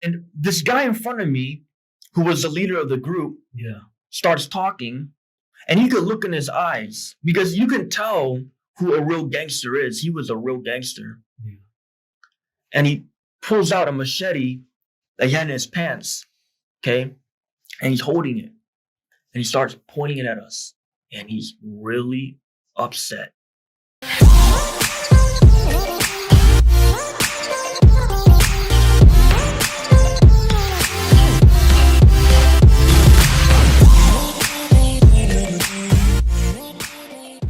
And this guy in front of me, who was the leader of the group, starts talking, and you could look in his eyes because you can tell who a real gangster is. He was a real gangster. Yeah. And he pulls out a machete that he had in his pants, okay? And he's holding it. And he starts pointing it at us. And he's really upset.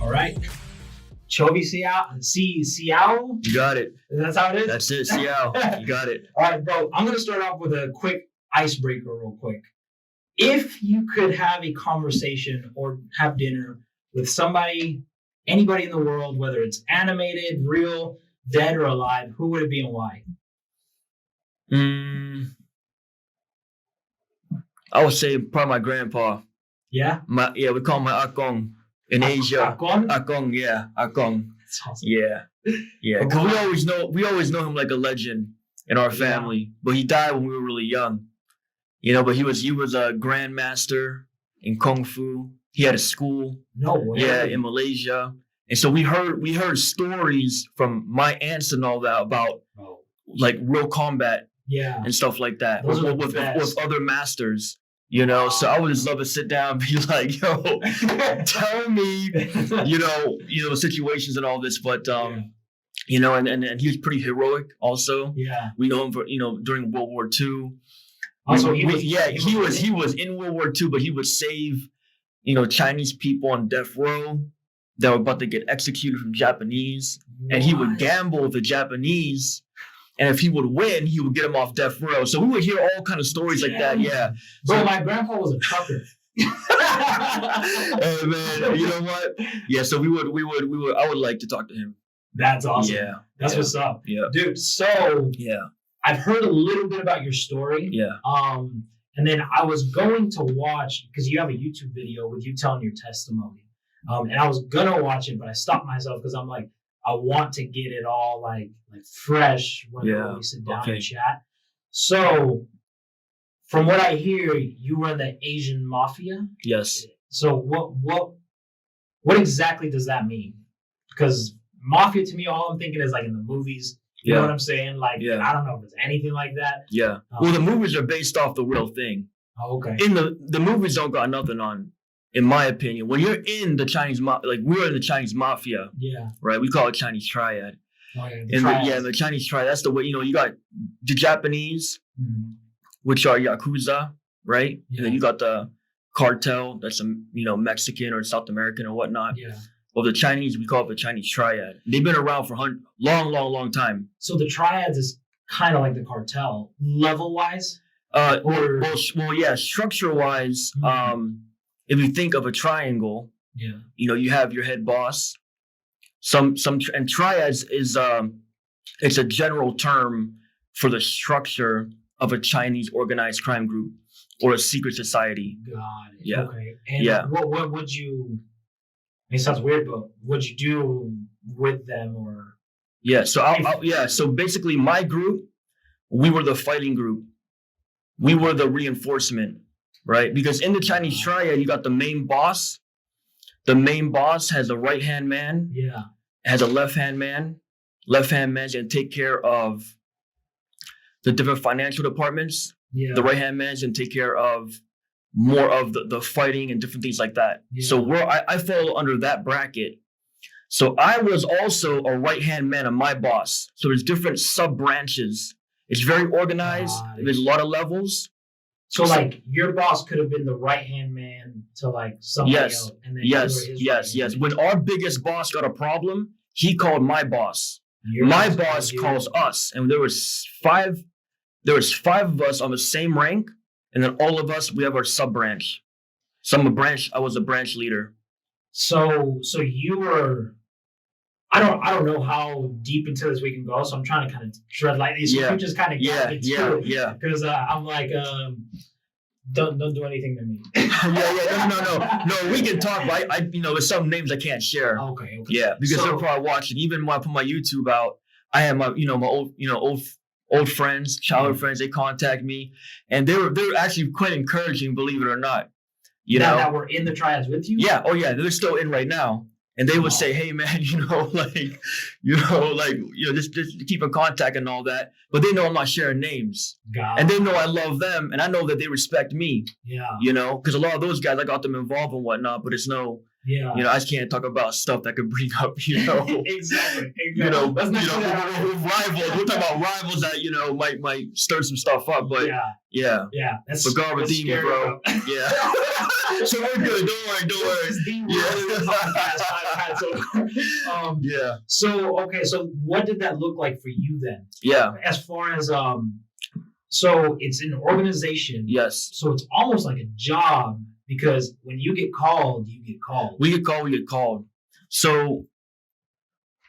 All right. Choby Siau? You got it. That's how it is? That's it, Siau. You got it. All right, bro. I'm going to start off with a quick icebreaker real quick. If you could have a conversation or have dinner with somebody, anybody in the world, whether it's animated, real, dead, or alive, who would it be and why? I would say probably my grandpa. Yeah? We call him my akong in Asia. Akong? Akong, yeah. Akong. That's awesome. Yeah. Yeah. Because we always know him like a legend in our family. But he died when we were really young. You know, but he was a grandmaster in Kung Fu. He had a school. No way. Yeah, in Malaysia. And so we heard stories from my aunts and all that about like real combat and stuff like that with other masters. You know, so I would just love to sit down and be like, yo, tell me, you know, situations and all this. But you know, and he was pretty heroic also. Yeah. We know him for, during World War II. Also, he was in World War II, but he would save, Chinese people on death row that were about to get executed from Japanese. What? And he would gamble with the Japanese. And if he would win, he would get them off death row. So we would hear all kind of stories like that. Yeah. Bro, my grandpa was a trucker. Hey, man, you know what? Yeah. So we would. I would like to talk to him. That's awesome. Yeah. That's what's up. Yeah. Dude. So I've heard a little bit about your story. Yeah. And then I was going to watch, because you have a YouTube video with you telling your testimony. And I was gonna watch it, but I stopped myself because I'm like, I want to get it all like fresh when we sit down and chat. So, from what I hear, you run the Asian Mafia. Yes. So what exactly does that mean? Because Mafia to me, all I'm thinking is like in the movies. You know what I'm saying? Like I don't know if it's anything like that. Yeah. Well, the movies are based off the real thing. Oh, okay. In the movies don't got nothing on. In my opinion, when you're in the Chinese we're in the Chinese Mafia, right? We call it Chinese Triad. Oh, yeah, the Chinese Triad. That's the way, you got the Japanese, which are Yakuza, right? Yeah. And then you got the cartel, that's Mexican or South American or whatnot. Yeah. Well, the Chinese, we call it the Chinese Triad. They've been around for long time. So the Triads is kind of like the cartel, level-wise? Structure-wise, if you think of a triangle, you have your head boss. And triads is it's a general term for the structure of a Chinese organized crime group or a secret society. Got it. Yeah. Okay. And what would you? It sounds weird, but what'd you do with them or? Yeah. So So basically, my group, we were the fighting group. We were the reinforcement. Right? Because in the Chinese Triad, you got the main boss. The main boss has a right-hand man. Yeah. Has a left-hand man. Left-hand man's going to take care of the different financial departments. Yeah. The right-hand man's going to take care of more of the fighting and different things like that. Yeah. So I fall under that bracket. So I was also a right-hand man of my boss. So there's different sub-branches. It's very organized. There's a lot of levels. So, like, your boss could have been the right-hand man to, like, somebody else. And then yes. When our biggest boss got a problem, he called my boss. My boss calls us. And there was five of us on the same rank. And then all of us, we have our sub-branch. I was a branch leader. So you were... I don't know how deep into this we can go, so I'm trying to kind of tread lightly. So you just kind of get into it. Yeah. Because I'm like, don't do anything to me. No. We can talk. But there's some names I can't share. Okay. Yeah, because they're probably watching. Even when I put my YouTube out, I have my old old friends, childhood friends. They contact me, and they're actually quite encouraging, believe it or not. You know, that were in the triads with you. Yeah. Oh yeah, they're still in right now. And they would say, "Hey, man, just keep in contact and all that." But they know I'm not sharing names, and they know I love them, and I know that they respect me. Yeah. Because a lot of those guys, I got them involved and whatnot, but it's no. Yeah. I just can't talk about stuff that could bring up, Exactly. Rivals. We're talking about rivals that might stir some stuff up, but yeah. That's but God redeem you, bro. Yeah. So we're good. Don't worry. Yeah. So what did that look like for you then? Yeah. As far as so it's an organization. Yes. So it's almost like a job, because when you get called, you get called. We get called. So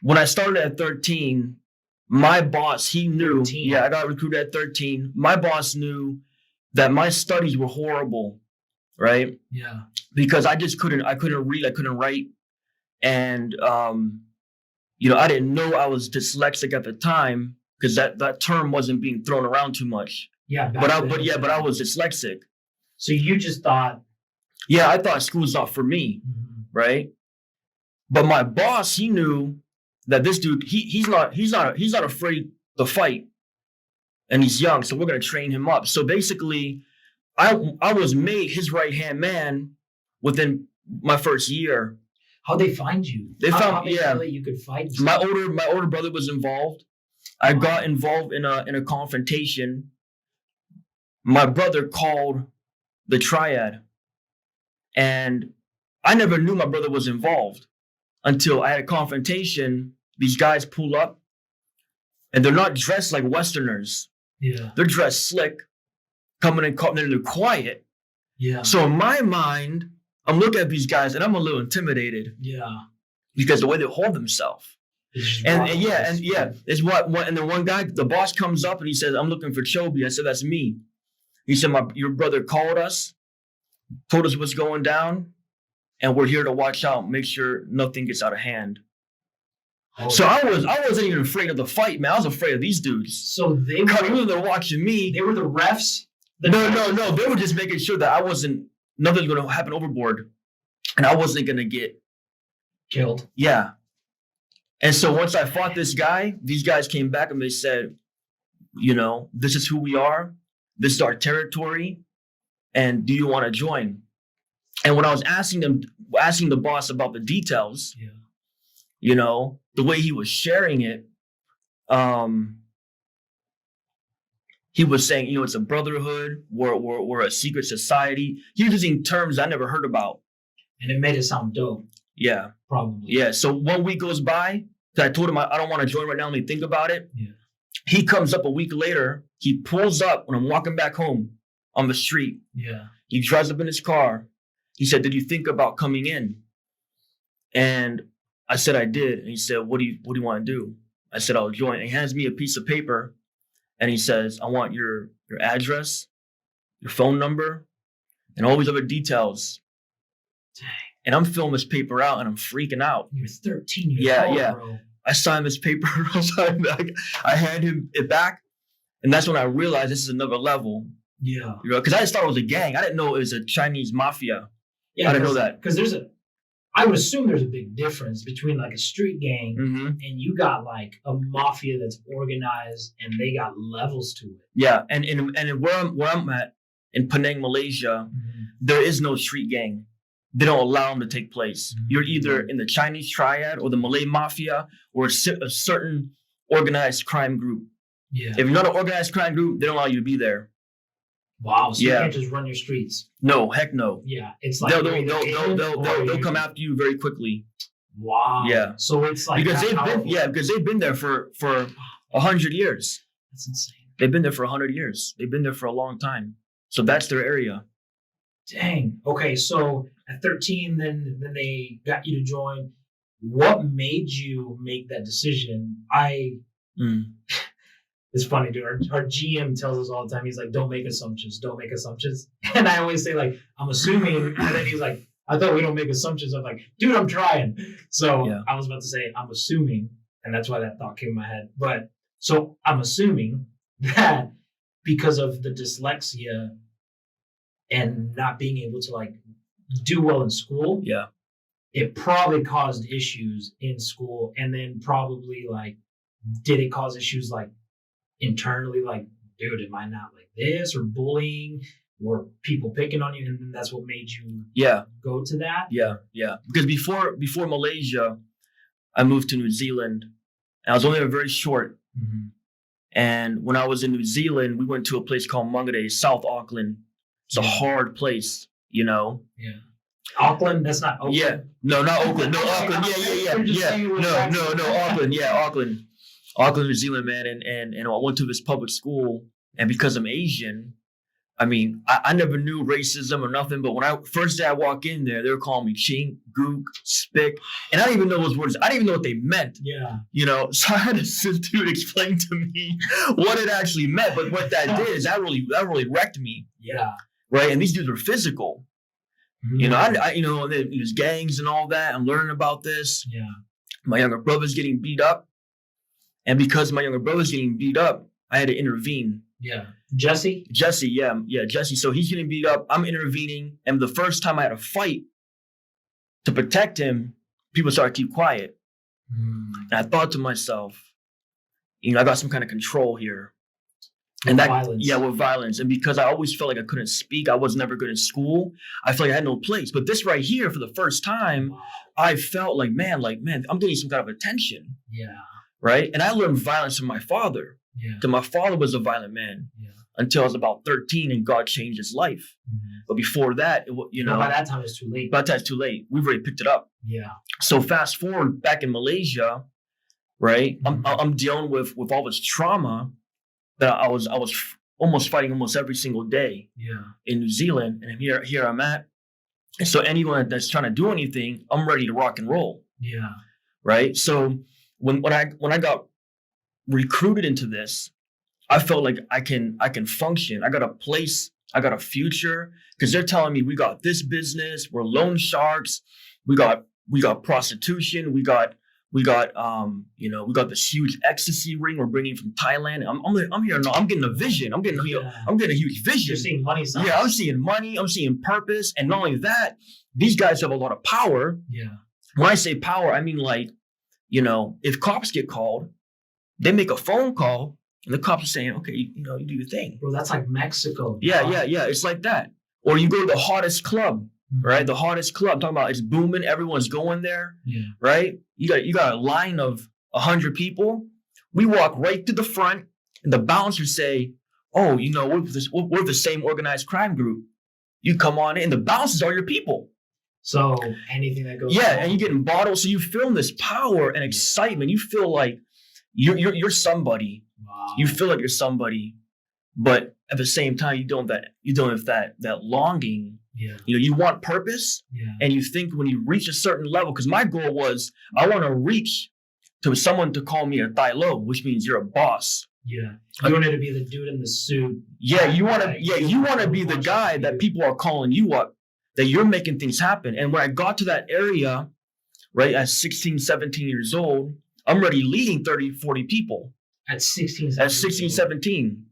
when I started at 13, my boss, he knew. 13. Yeah, I got recruited at 13. My boss knew that my studies were horrible, right? Yeah. Because I couldn't read, I couldn't write. And I didn't know I was dyslexic at the time, because that term wasn't being thrown around too much. Yeah. But I was dyslexic. So you just thought. Yeah, I thought school's not for me, right? But my boss, he knew that this dude, he's not afraid to fight, and he's young, so we're gonna train him up. So basically, I was made his right hand man within my first year. How'd they find you? They found that you could fight. My older brother was involved. I got involved in a confrontation. My brother called the Triad. And I never knew my brother was involved until I had a confrontation. These guys pull up, and they're not dressed like Westerners. Yeah. They're dressed slick, coming in, and they're quiet. Yeah. So in my mind, I'm looking at these guys, and I'm a little intimidated. Yeah. Because the way they hold themselves. And it's what and then one guy, the boss comes up and he says, "I'm looking for Choby." I said, "That's me." He said, "Your brother called us, told us what's going down, and we're here to watch out, make sure nothing gets out of hand." So I wasn't even afraid of the fight, man. I was afraid of these dudes. So they were they're watching me. They were the refs. No. They were just making sure that nothing was going to happen overboard, and I wasn't going to get killed. Yeah. And so once I fought this guy, these guys came back and they said, "This is who we are. This is our territory. And do you want to join?" And when I was asking the boss about the details, the way he was sharing it, he was saying, it's a brotherhood, we're a secret society. He was using terms I never heard about. And it made it sound dope. Yeah. Probably. Yeah. So 1 week goes by, because I told him I don't want to join right now, let me think about it. Yeah. He comes up a week later, he pulls up when I'm walking back home on the street. Yeah. He drives up in his car. He said, "Did you think about coming in?" And I said, "I did." And he said, What do you want to do?" I said, "I'll join." And he hands me a piece of paper and he says, "I want your address, your phone number, and all these other details." Dang. And I'm filling this paper out and I'm freaking out. You're 13 years old, bro. I signed this paper. I hand him it back. And that's when I realized this is another level. Yeah. Because I just thought it was a gang. I didn't know it was a Chinese Mafia. Yeah, I didn't know that. Because I would assume there's a big difference between like a street gang and you got like a mafia that's organized and they got levels to it. Yeah. And where I'm at, in Penang, Malaysia, there is no street gang. They don't allow them to take place. You're either in the Chinese Triad or the Malay Mafia or a certain organized crime group. Yeah. If you're not an organized crime group, they don't allow you to be there. Wow. So you can't just run your streets. No, heck no. Yeah. It's like they'll come after you very quickly. Wow. Yeah. So it's like because they've been there for 100 years. That's insane. They've been there for 100 years. They've been there for a long time. So that's their area. Dang. Okay, so at 13, then they got you to join. What made you make that decision? It's funny, dude. Our GM tells us all the time, he's like, don't make assumptions. Don't make assumptions. And I always say, like, I'm assuming. And then he's like, I thought we don't make assumptions. I'm like, dude, I'm trying. So I was about to say, I'm assuming. And that's why that thought came in my head. But so I'm assuming that because of the dyslexia and not being able to like do well in school, Yeah. it probably caused issues in school. And then probably like, did it cause issues like internally? Like, dude, am I not like this, or bullying, or people picking on you? And then that's what made you go to that? Yeah. Because before Malaysia, I moved to New Zealand. And I was only there very short. Mm-hmm. And when I was in New Zealand, we went to a place called Mangere, South Auckland. It's a hard place, you know? Yeah. Auckland? That's not Oakland? Yeah. No, not Oakland. No, Auckland. Yeah. No, Auckland. Yeah, Auckland. Auckland, New Zealand, man. And I went to this public school. And because I'm Asian, I mean, I never knew racism or nothing. But when first day I walk in there, they were calling me chink, gook, spick. And I didn't even know those words. I didn't even know what they meant. Yeah. You know, so I had this dude explain to me what it actually meant. But what that did is that really wrecked me. Yeah. Right. And these dudes were physical. Mm-hmm. You know, I there's gangs and all that. I'm learning about this. Yeah. My younger brother's getting beat up. And because my younger brother's getting beat up, I had to intervene. Yeah. Jesse, yeah, Jesse. So he's getting beat up. I'm intervening. And the first time I had a fight to protect him, people started to keep quiet. And I thought to myself, you know, I got some kind of control here. With violence. Yeah, with violence. And because I always felt like I couldn't speak, I was never good in school. I felt like I had no place. But this right here, for the first time, I felt like, man, I'm getting some kind of attention. Yeah. Right? And I learned violence from my father. Yeah. Because my father was a violent man. Yeah. Until I was about 13 and God changed his life. Mm-hmm. But before that, by that time it's too late. By that time it's too late. We've already picked it up. Yeah. So fast forward back in Malaysia, right? Mm-hmm. I'm dealing with all this trauma that I was almost fighting almost every single day. Yeah. In New Zealand, and here I'm at. And so anyone that's trying to do anything, I'm ready to rock and roll. Yeah. Right. So when I got recruited into this, I felt like I can function. I got a place. I got a future, because they're telling me we got this business. We're loan sharks. We got prostitution. We got this huge ecstasy ring we're bringing from Thailand. I'm here now. I'm getting a vision. I'm getting a huge vision. You're seeing money signs. Yeah, I'm seeing money. I'm seeing purpose. And not only that, these guys have a lot of power. Yeah. When I say power, I mean like, you know, if cops get called, they make a phone call and the cops are saying, okay, you do your thing. Bro, that's like Mexico. Yeah. It's like that. Or you go to the hottest club. Mm-hmm. Right, the hottest club. I'm talking about, it's booming. Everyone's going there. Yeah. Right. You got a line of 100 people. We walk right to the front, and the bouncers say, "Oh, we're the same organized crime group. You come on in." The bouncers are your people. So anything that goes. Yeah, and you're getting bottles. So you feel this power and excitement. You feel like you're somebody. Wow. You feel like you're somebody, but at the same time, you don't have that longing. Yeah. You want purpose. Yeah. And you think when you reach a certain level, because my goal was I want to reach to someone to call me a Thai Lo, which means you're a boss. Yeah. You wanted to be the dude in the suit. Yeah, you want to be the guy that people are calling you up, that you're making things happen. And when I got to that area, right, at 16, 17 years old, I'm already leading 30, 40 people. At 16, 17.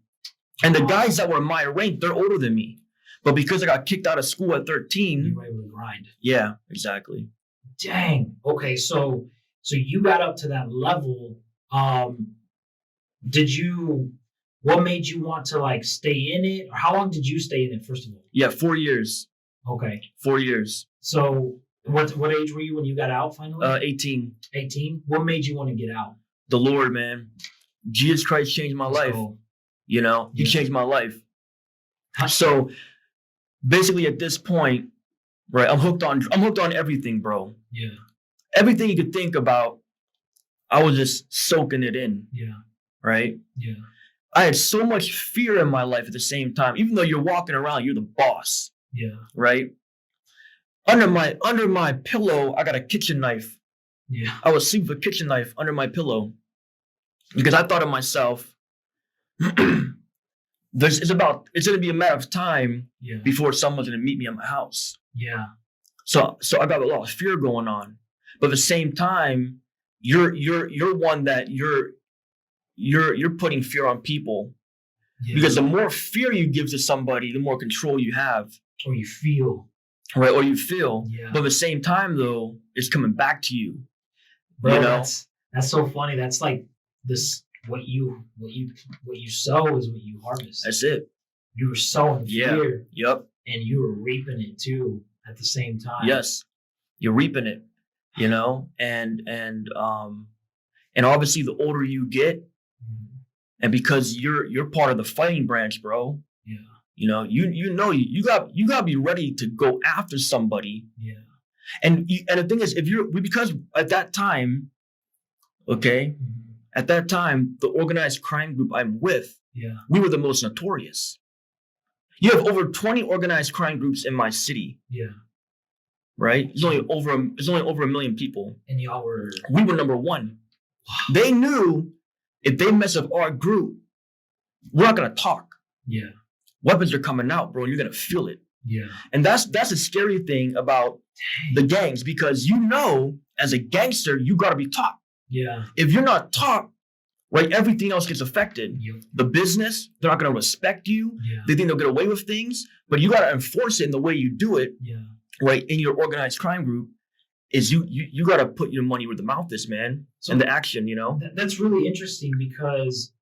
And the guys that were in my rank, they're older than me. But because I got kicked out of school at 13, you were able to grind. Yeah, exactly. Dang. Okay, so you got up to that level. What made you want to like stay in it? Or how long did you stay in it, first of all? Yeah, 4 years. Okay. 4 years. So what age were you when you got out finally? 18. 18? What made you want to get out? The Lord, man. Jesus Christ changed my life. Cool. He changed my life. So basically at this point, right, I'm hooked on everything, bro. Yeah. Everything you could think about, I was just soaking it in. Yeah. Right? Yeah. I had so much fear in my life at the same time. Even though you're walking around, you're the boss. Yeah. Right? Under my pillow, I got a kitchen knife. Yeah. I was sleeping with a kitchen knife under my pillow. Because I thought of myself, it's going to be a matter of time before someone's going to meet me at my house. Yeah. So I got a lot of fear going on, but at the same time, you're one that you're putting fear on people Because the more fear you give to somebody, the more control you have. Or you feel. Right, or you feel. Yeah. But at the same time, though, it's coming back to you. Bro, you know? That's so funny. That's like this. What you sow is what you harvest. That's it. You were sowing fear. Yep. And you were reaping it too at the same time. Yes, you're reaping it. You know, and obviously the older you get, and because you're part of the fighting branch, bro. Yeah. You know, you gotta be ready to go after somebody. Yeah. And the thing is, because at that time, okay, at that time, the organized crime group I'm with, we were the most notorious. You have over 20 organized crime groups in my city. Yeah. Right? There's only over 1 million people. And we were number one. Wow. They knew if they mess up our group, we're not gonna talk. Yeah. Weapons are coming out, bro, and you're gonna feel it. Yeah. And that's a scary thing about the gangs, because you know, as a gangster, you gotta be top. Yeah. If you're not top, right, everything else gets affected. Yep. The business, they're not gonna respect you. Yeah. They think they'll get away with things, but you gotta enforce it in the way you do it. Yeah. Right, in your organized crime group, is you gotta put your money where the mouth is, man. So and the action, you know. That's really interesting, because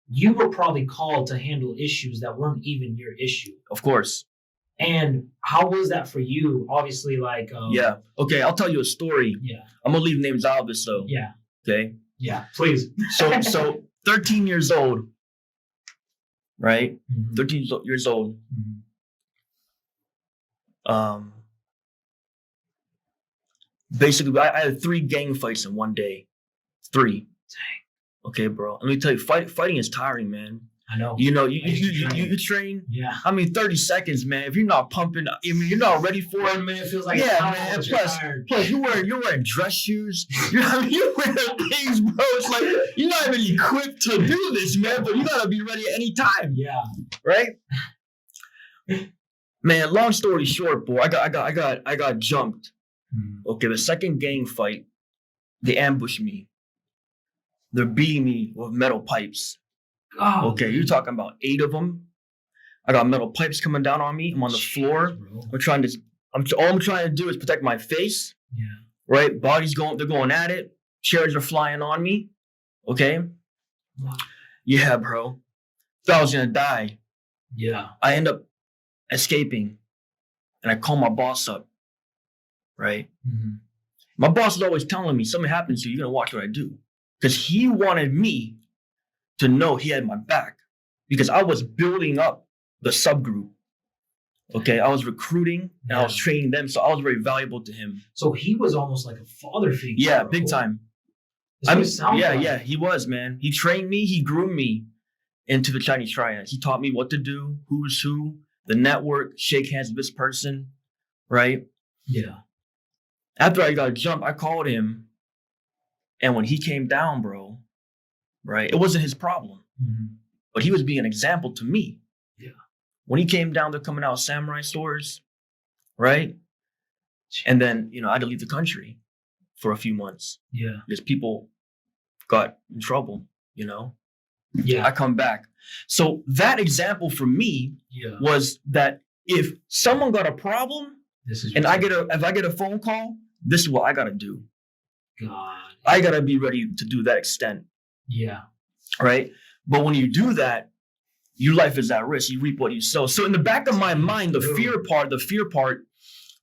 you were probably called to handle issues that weren't even your issue. Of course. And how was that for you? Obviously, like yeah. Okay, I'll tell you a story. Yeah. I'm gonna leave names out of this though. Yeah. Okay. Yeah, please. So 13 years old, right? 13 years old. Basically, I had 3 gang fights in one day. 3. Dang. Okay, bro. Let me tell you, fighting is tiring, man. I know. You know, you train. Yeah. I mean, 30 seconds, man. If you're not pumping, I mean, you're not ready for it. 1 minute feels like man. Plus, you're wearing dress shoes. You're wearing things, bro. It's like you're not even equipped to do this, man. But you gotta be ready at any time. Yeah. Right. Man, long story short, boy, I got jumped. Okay, the second gang fight, they ambushed me. They're beating me with metal pipes. Oh, okay, you're talking about 8 of them. I got metal pipes coming down on me. I'm on the floor. Bro. All I'm trying to do is protect my face. Yeah. Right? They're going at it. Chairs are flying on me. Okay? Wow. Yeah, bro. Thought I was gonna die. Yeah. I end up escaping. And I call my boss up. Right? My boss is always telling me, something happens to you, you're gonna watch what I do. Because he wanted me to know he had my back, because I was building up the subgroup. Okay, I was recruiting and I was training them, so I was very valuable to him. So he was almost like a father figure. Yeah, big time. Yeah, he was, man. He trained me, he groomed me into the Chinese Triad. He taught me what to do, who's who, the network, shake hands with this person, right? Yeah. After I got jumped, I called him, and when he came down, bro, right? It wasn't his problem, but he was being an example to me. Yeah. When he came down, they're coming out of samurai stores, right? And then, I had to leave the country for a few months. Yeah. Because people got in trouble, Yeah. I come back. So that example for me was that if someone got a problem and if I get a phone call, this is what I got to do. God. I got to be ready to do that extent. Yeah. Right? But when you do that, your life is at risk. You reap what you sow. So in the back of my mind, the fear part,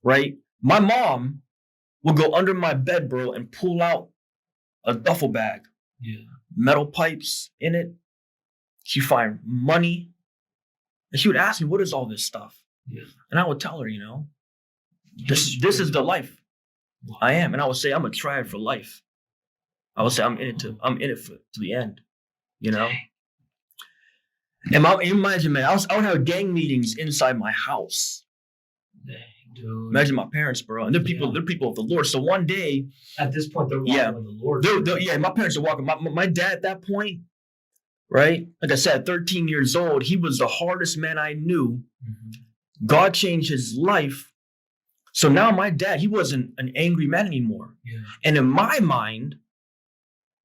right? My mom would go under my bed, bro, and pull out a duffel bag. Yeah. Metal pipes in it. She'd find money. And she would ask me, what is all this stuff? Yeah. And I would tell her, this is the life I am. And I would say, I'm a triad for life. I would say I'm in it to the end, And imagine, man, I would have gang meetings inside my house. Dang, dude. Imagine my parents, bro, and they're people of the Lord. So one day, at this point, they're walking with the Lord. My parents are walking. My dad at that point, right? Like I said, 13 years old, he was the hardest man I knew. God changed his life. So now my dad, he wasn't an angry man anymore. Yeah. And in my mind,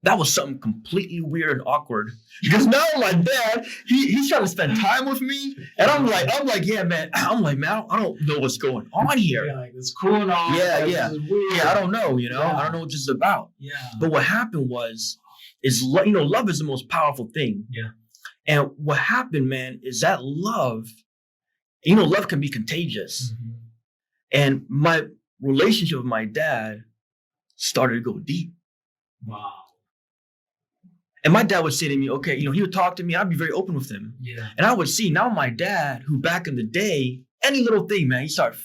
that was something completely weird and awkward. Because now my dad, he's trying to spend time with me. And I'm like, yeah, man. I'm like, man, I don't know what's going on here. Yeah, like, it's cool and all. Yeah. This is weird. Yeah, I don't know, Yeah. I don't know what this is about. Yeah. But what happened is love is the most powerful thing. Yeah. And what happened, man, is that love, love can be contagious. Mm-hmm. And my relationship with my dad started to go deep. Wow. And my dad would say to me, okay, he would talk to me. I'd be very open with him. Yeah. And I would see now my dad, who back in the day, any little thing, man, he started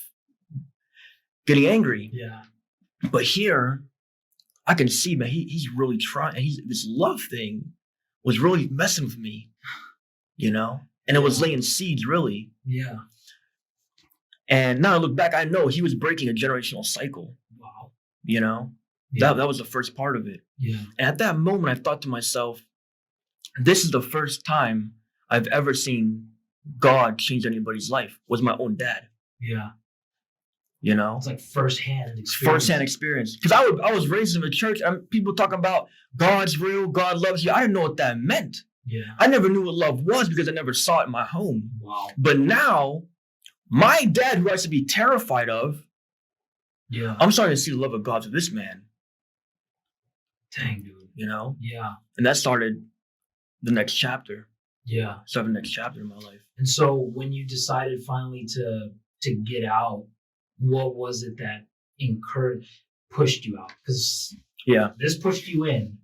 getting angry. Yeah. But here, I can see, man, he's really trying. And this love thing was really messing with me, And it was laying seeds, really. Yeah. And now I look back, I know he was breaking a generational cycle. Wow. Yeah. That was the first part of it. Yeah. And at that moment, I thought to myself, this is the first time I've ever seen God change anybody's life, was my own dad. Yeah. It's like firsthand experience. Firsthand experience. Because I was raised in the church, and people talking about God's real, God loves you. I didn't know what that meant. Yeah. I never knew what love was because I never saw it in my home. Wow. But now, my dad, who I used to be terrified of, I'm starting to see the love of God through this man. Dang, dude. Yeah. And that started the next chapter. Yeah. Started the next chapter in my life. And so when you decided finally to get out, what was it that pushed you out? Because this pushed you in.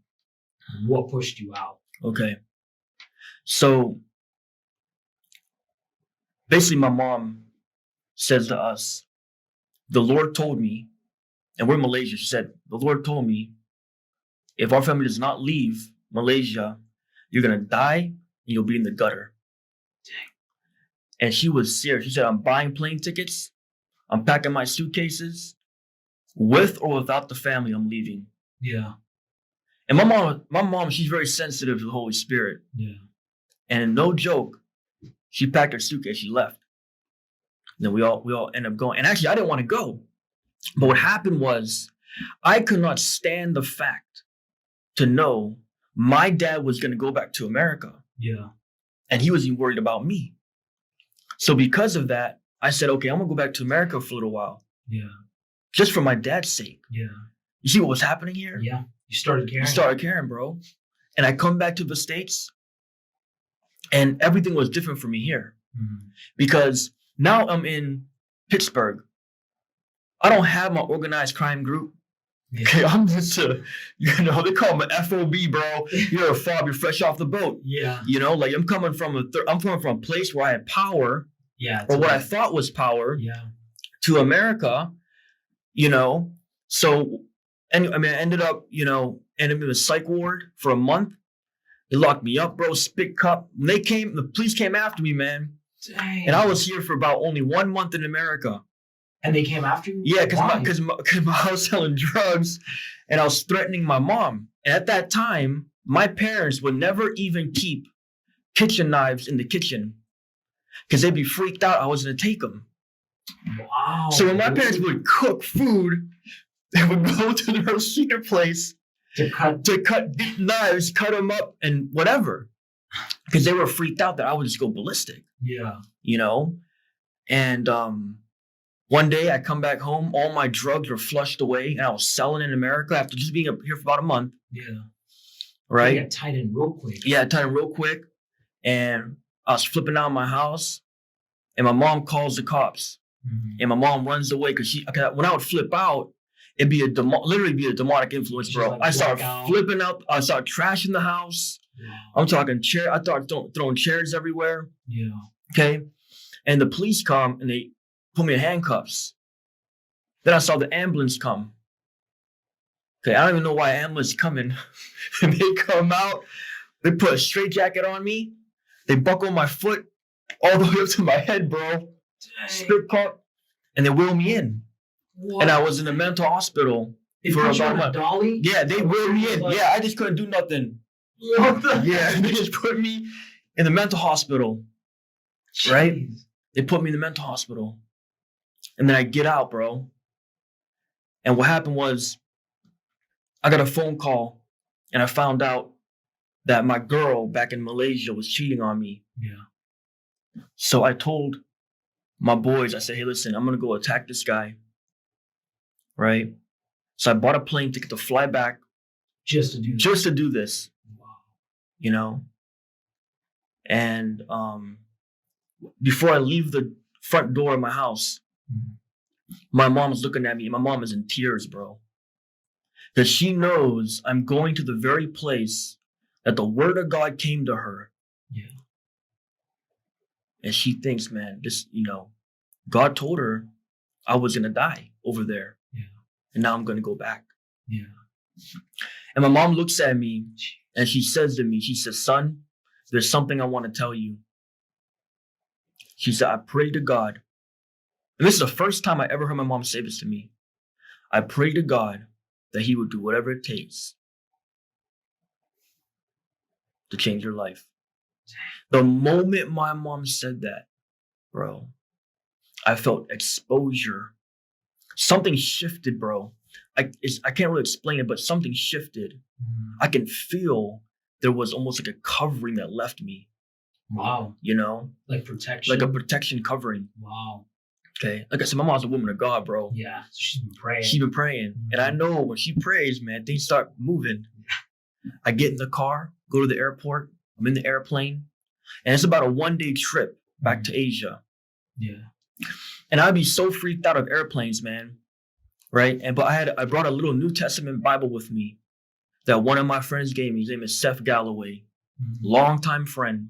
What pushed you out? Okay. So basically my mom says to us, the Lord told me, and we're in Malaysia, she said, the Lord told me, if our family does not leave Malaysia, you're going to die and you'll be in the gutter. Dang. And she was serious. She said, I'm buying plane tickets. I'm packing my suitcases. With or without the family, I'm leaving. Yeah. And my mom, she's very sensitive to the Holy Spirit. Yeah. And no joke, she packed her suitcase, she left. And then we all ended up going. And actually, I didn't want to go. But what happened was, I could not stand the fact to know my dad was going to go back to America. Yeah. And he wasn't worried about me. So because of that, I said, okay, I'm going to go back to America for a little while. Yeah. Just for my dad's sake. Yeah. You see what was happening here? Yeah. You started caring, bro. And I come back to the States and everything was different for me here. Mm-hmm. Because now I'm in Pittsburgh. I don't have my organized crime group. Yeah. Okay, I'm just they call me FOB, bro. You're a fob. You're fresh off the boat. Yeah. Like I'm coming from a place where I had power. Yeah. Or what I thought was power. Yeah. To America, So, and I mean, I ended up, in a psych ward for a month. They locked me up, bro. Spit cup. When the police came after me, man. Dang. And I was here for about only 1 month in America. And they came after you? Yeah, because I was selling drugs and I was threatening my mom. And at that time, my parents would never even keep kitchen knives in the kitchen because they'd be freaked out I was going to take them. Wow. So when my parents would cook food, they would go to their secret place to cut knives, cut them up and whatever. Because they were freaked out that I would just go ballistic. Yeah. And one day I come back home, all my drugs were flushed away, and I was selling in America after just being up here for about a month. Yeah. Right? You got tied in real quick. Yeah, tied in real quick. And I was flipping out my house, and my mom calls the cops. Mm-hmm. And my mom runs away because when I would flip out, it'd be literally be a demonic influence, bro. Like I started flipping out. I started trashing the house. Yeah. I'm talking I started throwing chairs everywhere. Yeah. Okay. And the police come and they put me in handcuffs. Then I saw the ambulance come. Okay, I don't even know why ambulance coming. And they come out, they put a straitjacket on me, they buckle my foot all the way up to my head, bro. Dang. Spit cup, and they wheel me in. What? And I was in a mental hospital for about a month. Dolly? Yeah, they wheeled me in. Yeah, I just couldn't do nothing. What the Yeah, they just put me in the mental hospital. Jeez. Right? They put me in the mental hospital. And then I get out, bro. And what happened was I got a phone call and I found out that my girl back in Malaysia was cheating on me. Yeah. So I told my boys, I said, hey, listen, I'm going to go attack this guy. Right? So I bought a plane ticket to fly back. Just to do this. Wow. You know? And before I leave the front door of my house, my mom's looking at me. My mom is in tears, bro. Because she knows I'm going to the very place that the word of God came to her. Yeah. And she thinks, man, this, God told her I was going to die over there. Yeah. And now I'm going to go back. Yeah. And my mom looks at me and she says to me, she says, son, there's something I want to tell you. She said, I prayed to God. And this is the first time I ever heard my mom say this to me. I prayed to God that he would do whatever it takes to change your life. The moment my mom said that, bro, I felt exposure. Something shifted, bro. I can't really explain it, but something shifted. I can feel there was almost like a covering that left me. Wow. Like protection. Like a protection covering. Wow. Okay. Like I said, my mom's a woman of God, bro. Yeah. She's been praying. She's been praying. And I know when she prays, man, things start moving. I get in the car, go to the airport. I'm in the airplane. And it's about a 1-day trip back to Asia. Yeah. And I'd be so freaked out of airplanes, man. Right? But I brought a little New Testament Bible with me that one of my friends gave me. His name is Seth Galloway. Longtime friend.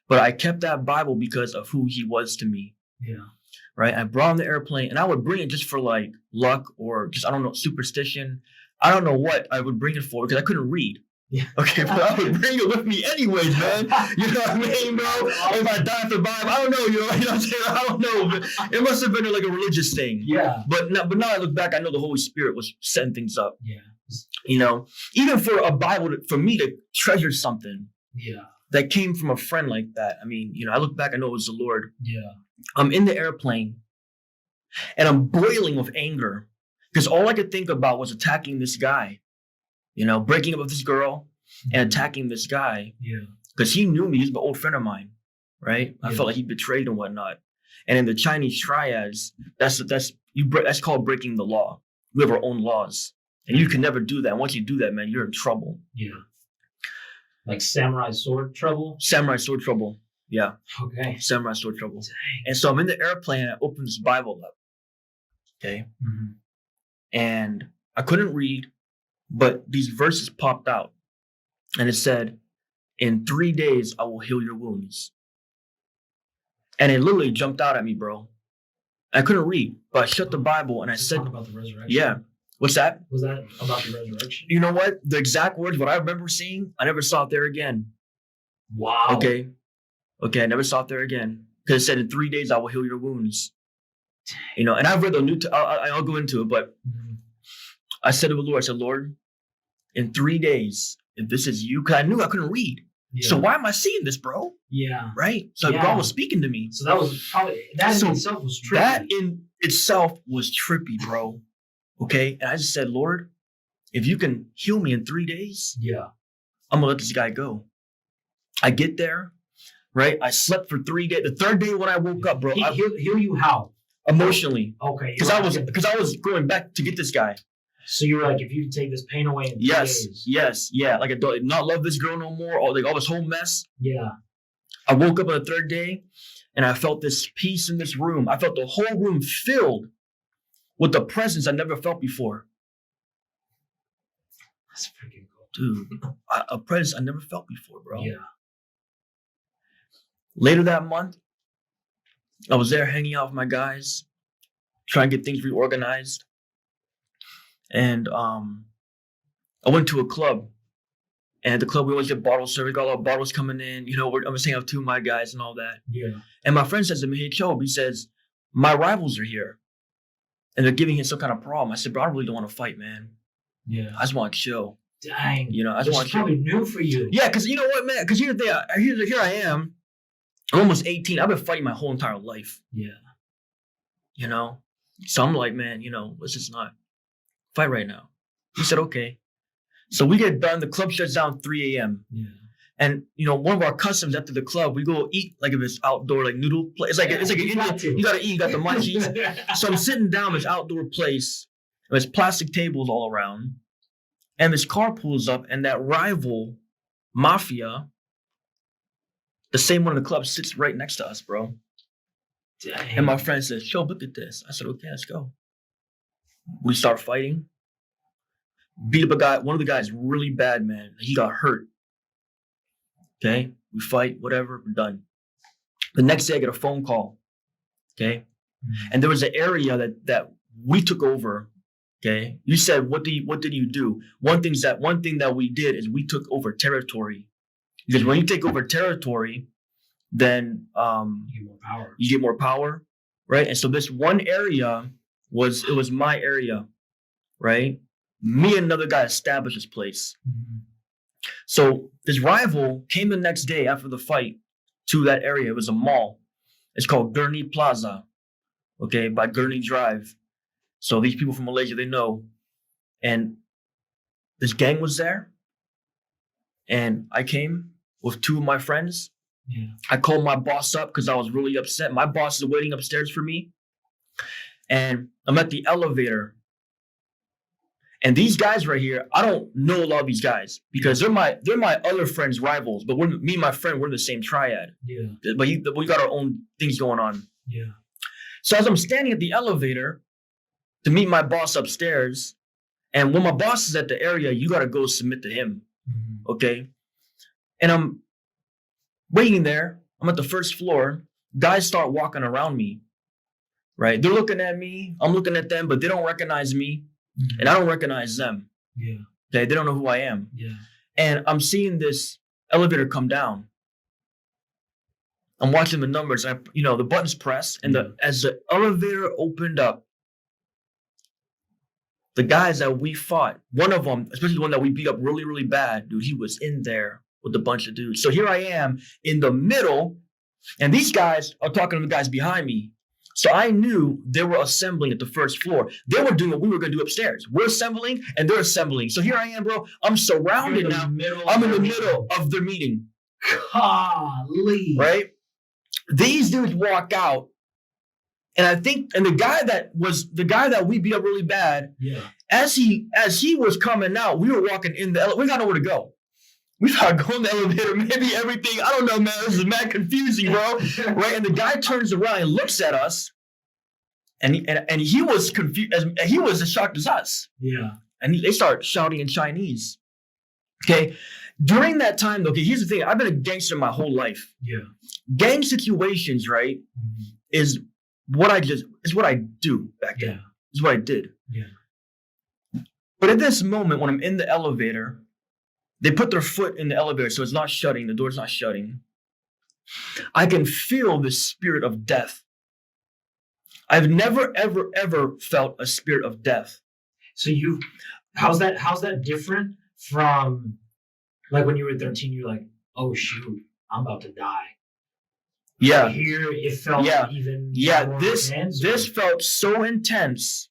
But I kept that Bible because of who he was to me. Yeah. Right? I brought him the airplane and I would bring it just for like luck or just, I don't know, superstition. I don't know what I would bring it for because I couldn't read. Yeah. Okay, but I would bring it with me anyways, man. You know what I mean, bro? If I die for Bible, I don't know, you know what I'm saying? I don't know. But it must have been like a religious thing. Yeah. But now I look back, I know the Holy Spirit was setting things up. Yeah. Even for a Bible, for me to treasure something. Yeah. That came from a friend like that. I mean, I look back, I know it was the Lord. Yeah. I'm in the airplane and I'm boiling with anger because all I could think about was attacking this guy, breaking up with this girl and attacking this guy. Yeah. Because he knew me. He's an old friend of mine, right? I felt like he betrayed and whatnot. And in the Chinese Triads, that's called breaking the law. We have our own laws. And you can never do that. And once you do that, man, you're in trouble. Yeah. Like samurai sword trouble? Samurai sword trouble. Yeah. Okay. Samurai sword trouble. Dang. And so I'm in the airplane and I open this Bible up. Okay. Mm-hmm. And I couldn't read, but these verses popped out. And it said, in 3 days, I will heal your wounds. And it literally jumped out at me, bro. I couldn't read, but I shut the Bible and I said, about the resurrection. Yeah. What's that? Was that about the resurrection? You know what? The exact words, what I remember seeing, I never saw it there again. Wow. Okay, I never saw it there again. Because it said in 3 days, I will heal your wounds. And I've read the I'll go into it, but I said to the Lord, Lord, in 3 days, if this is you, because I knew I couldn't read. Yeah. So why am I seeing this, bro? Yeah. Right? So God was speaking to me. So that was probably, that in itself was trippy. That in itself was trippy, bro. Okay? And I just said, Lord, if you can heal me in 3 days, I'm going to let this guy go. I get there, right? I slept for 3 days. The third day when I woke up, bro. Heal you how? Emotionally. Okay. Because I was going back to get this guy. So you were like, if you could take this pain away in 3 days. Yes. Yeah. Like I don't not love this girl no more. Or like all this whole mess. Yeah. I woke up on the third day and I felt this peace in this room. I felt the whole room filled with the presence I never felt before. That's freaking cool. Dude, a presence I never felt before, bro. Yeah. Later that month, I was there hanging out with my guys, trying to get things reorganized. And I went to a club. And at the club, we always get bottle service. Got a lot of bottles coming in. I'm just hanging out with two of my guys and all that. Yeah. And my friend says to me, hey, Choby, he says, my rivals are here. And they're giving him some kind of problem. I said, bro, I really don't want to fight, man. Yeah. I just want to chill. Dang. I just want to chill. Probably new for you. Yeah, because you know what, man? Because here's the thing. Here I am. I'm almost 18. I've been fighting my whole entire life. Yeah. So I'm like, man, let's just not fight right now. He said, okay. So we get done. The club shuts down 3 a.m. Yeah. And one of our customs after the club, we go eat like if it's outdoor, like noodle place. It's like you gotta eat. You got the munchies. So I'm sitting down this outdoor place. And there's plastic tables all around, and this car pulls up, and that rival Mafia, the same one in the club, sits right next to us, bro. Dang. And my friend says, "Yo, look at this." I said, "Okay, let's go." We start fighting. Beat up a guy. One of the guys really bad, man. He got hurt. Okay, we fight, whatever, we're done. The next day I get a phone call. Okay. And there was an area that we took over. Okay. You said, what did you do? One thing that we did is we took over territory. Because when you take over territory, then you get more power. Right? And so this one area was my area, right? Me and another guy established this place. Mm-hmm. So this rival came the next day after the fight to that area. It was a mall. It's called Gurney Plaza, okay, by Gurney Drive. So these people from Malaysia, they know. And this gang was there. And I came with two of my friends. Yeah. I called my boss up because I was really upset. My boss is waiting upstairs for me. And I'm at the elevator. And these guys right here, I don't know a lot of these guys because they're my other friends' rivals. But me and my friend, we're in the same triad. Yeah. But we got our own things going on. Yeah. So as I'm standing at the elevator to meet my boss upstairs, and when my boss is at the area, you got to go submit to him. Mm-hmm. Okay. And I'm waiting there. I'm at the first floor. Guys start walking around me. Right. They're looking at me. I'm looking at them, but they don't recognize me. Mm-hmm. And I don't recognize them. Yeah. They don't know who I am. Yeah. And I'm seeing this elevator come down. I'm watching the numbers. The buttons press, and as the elevator opened up, the guys that we fought, one of them, especially the one that we beat up really, really bad, dude, he was in there with a bunch of dudes. So here I am in the middle, and these guys are talking to the guys behind me. So I knew they were assembling at the first floor. They were doing what we were going to do upstairs. We're assembling and they're assembling. So here I am, bro. I'm surrounded now. I'm in the middle of their meeting. Golly. Right? These dudes walk out. And the guy that we beat up really bad, yeah. As he was coming out, we were walking in the elevator. We got nowhere to go. We thought go in the elevator, maybe everything. I don't know, man. This is mad confusing, bro. Right? And the guy turns around and looks at us, and he was confused. He was as shocked as us. Yeah. And they start shouting in Chinese. Okay. During that time, okay, here's the thing. I've been a gangster my whole life. Yeah. Gang situations, right, mm-hmm. is what I do back then. Yeah. Is what I did. Yeah. But at this moment, when I'm in the elevator, they put their foot in the elevator, so it's not shutting. The door's not shutting. I can feel the spirit of death. I've never, ever, ever felt a spirit of death. So how's that different from like when you were 13? You're like, oh shoot, I'm about to die. Yeah. Here it felt even more intense. This felt so intense.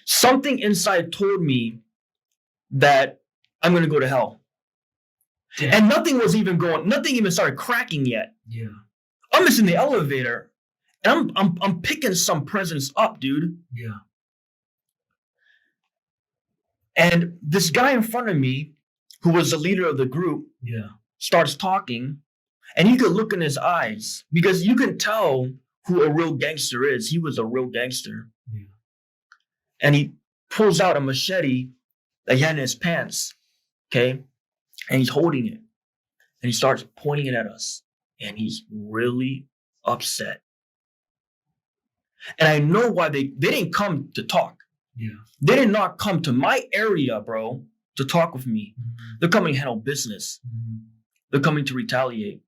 Something inside told me that I'm going to go to hell. Damn. And nothing even started cracking yet. Yeah. I'm just in the elevator and I'm picking some presents up, dude. Yeah. And this guy in front of me, who was the leader of the group, starts talking, and you could look in his eyes because you can tell who a real gangster is. He was a real gangster. Yeah. And he pulls out a machete that he had in his pants. Okay, and he's holding it, and he starts pointing it at us, and he's really upset. And I know why they didn't come to talk. Yeah, they did not come to my area, bro, to talk with me. Mm-hmm. They're coming to handle business. Mm-hmm. They're coming to retaliate.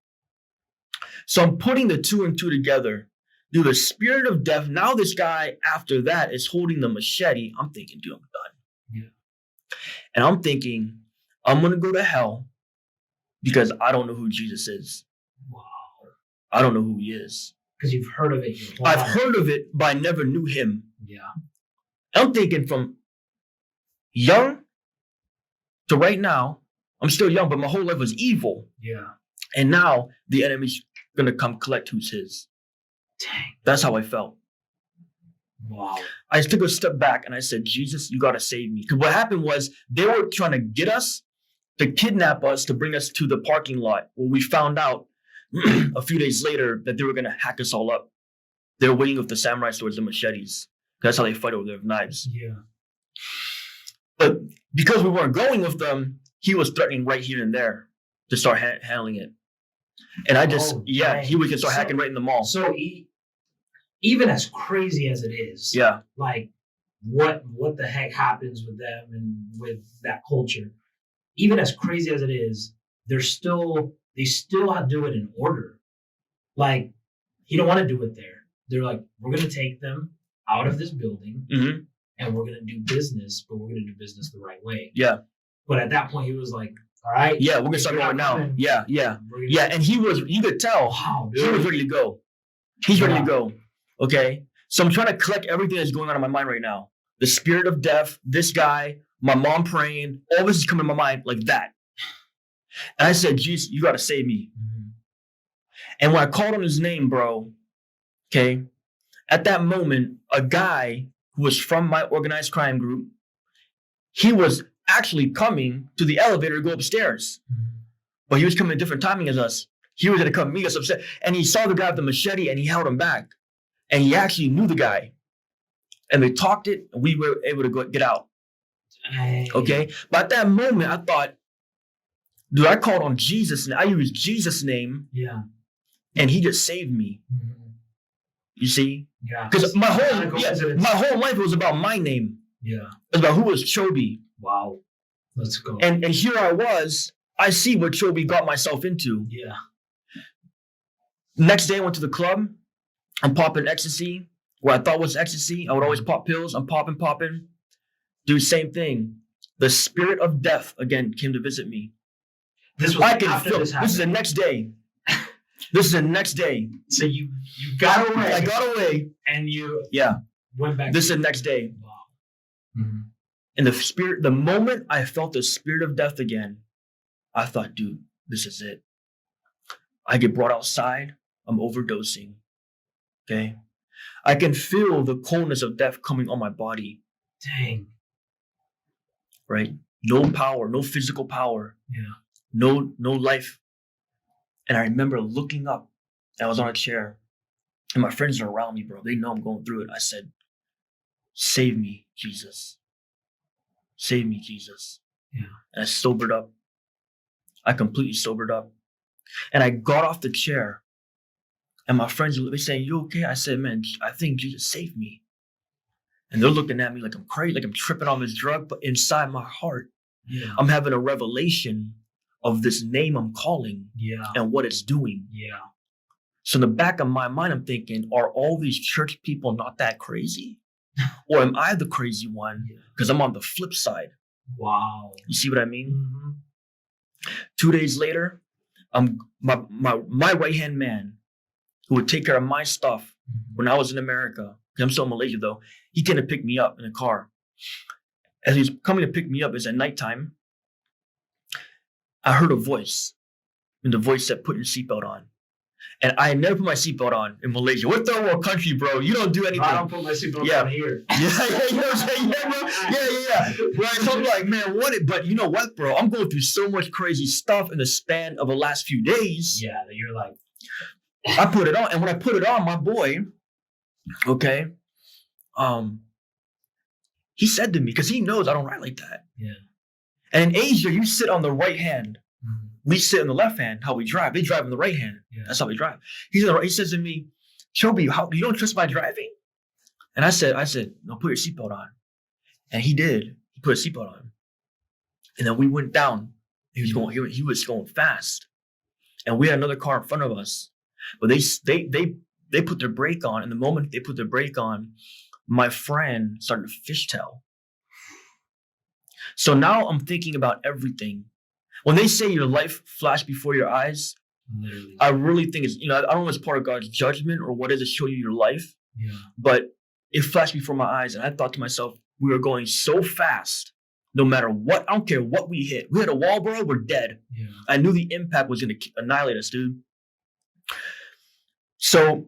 So I'm putting the two and two together. Dude, the spirit of death. Now this guy after that is holding the machete. I'm thinking, dude, I'm done. Yeah, and I'm thinking, I'm going to go to hell because I don't know who Jesus is. Wow. I don't know who he is. Because you've heard of it. I've heard of it, but I never knew him. Yeah. I'm thinking from young to right now, I'm still young, but my whole life was evil. Yeah. And now the enemy's going to come collect who's his. Dang. That's how I felt. Wow. I took a step back and I said, Jesus, you got to save me. Because what happened was they were trying to get us, to kidnap us, to bring us to the parking lot where we found out a few days later that they were going to hack us all up. They were waiting with the samurai swords and machetes. That's how they fight over their knives. Yeah. But because we weren't going with them, he was threatening right here and there to start handling it. And I just, he would start hacking right in the mall. So even as crazy as it is, like what the heck happens with them and with that culture, even as crazy as it is, they still do it in order. Like, he don't want to do it there. They're like, we're going to take them out of this building and we're going to do business, but we're going to do business the right way. Yeah. But at that point, he was like, all right. Yeah, we're going to start going now. Yeah. And you could tell he was ready to go. He's ready to go. Okay. So I'm trying to collect everything that's going on in my mind right now. The spirit of death, this guy, my mom praying, all this is coming to my mind like that. And I said, Jesus, you got to save me. And when I called on his name, bro, okay, at that moment, a guy who was from my organized crime group, he was actually coming to the elevator to go upstairs. But he was coming at different timing as us. He was going to come meet us upstairs. And he saw the guy with the machete and he held him back. And he actually knew the guy. And they talked it and we were able to get out. Okay? But at that moment, I thought, dude, I called on Jesus and I used Jesus' name. Yeah. And he just saved me. You see? Yeah. Because my whole life was about my name. Yeah. It was about who was Choby. Wow. Let's go. And here I was. I see what Choby got myself into. Yeah. Next day I went to the club. I'm popping ecstasy. What I thought was ecstasy. I would always pop pills. I'm popping. Dude, same thing. The spirit of death again came to visit me. This was after this happened. This is the next day. This is the next day. So you got away. I got away. And you went back. This is the next day. Wow. Mm-hmm. And the moment I felt the spirit of death again, I thought, dude, this is it. I get brought outside. I'm overdosing. Okay. I can feel the coldness of death coming on my body. Dang. Right? No power, no physical power. Yeah. No life. And I remember looking up. I was on a chair. And my friends are around me, bro. They know I'm going through it. I said, save me, Jesus. Save me, Jesus. Yeah. And I sobered up. I completely sobered up. And I got off the chair. And my friends, they saying, you okay? I said, man, I think Jesus saved me. And they're looking at me like I'm crazy, like I'm tripping on this drug. But inside my heart, I'm having a revelation of this name I'm calling and what it's doing. Yeah. So in the back of my mind, I'm thinking, are all these church people not that crazy? Or am I the crazy one? Because I'm on the flip side. Wow. You see what I mean? Mm-hmm. 2 days later, my right-hand man who would take care of my stuff when I was in America, I'm still in Malaysia though, he came to pick me up in a car. As he's coming to pick me up, it's at nighttime. I heard a voice, and the voice said, put your seatbelt on. And I had never put my seatbelt on in Malaysia. We're third world country, bro. You don't do anything. I don't put my seatbelt on here. You know what I'm saying? Bro. Right. So I'm like, man, but you know what, bro? I'm going through so much crazy stuff in the span of the last few days. Yeah, that you're like, I put it on. And when I put it on, my boy, okay, he said to me, because he knows I don't ride like that. Yeah. And in Asia, you sit on the right hand. Mm-hmm. We sit on the left hand, how we drive. They drive on the right hand. Yeah. That's how we drive. He says to me, Choby, you don't trust my driving? And I said, no, put your seatbelt on. And he did. He put a seatbelt on. And then we went down. He was going fast. And we had another car in front of us. But they put their brake on. And the moment they put their brake on, my friend started to fishtail. So now I'm thinking about everything. When they say your life flashed before your eyes, literally. I really think it's, I don't know if it's part of God's judgment or what is it show you your life. Yeah. But it flashed before my eyes. And I thought to myself, we were going so fast. no matter what. I don't care what we hit. We hit a wall, bro, we're dead. Yeah. I knew the impact was going to annihilate us, dude. So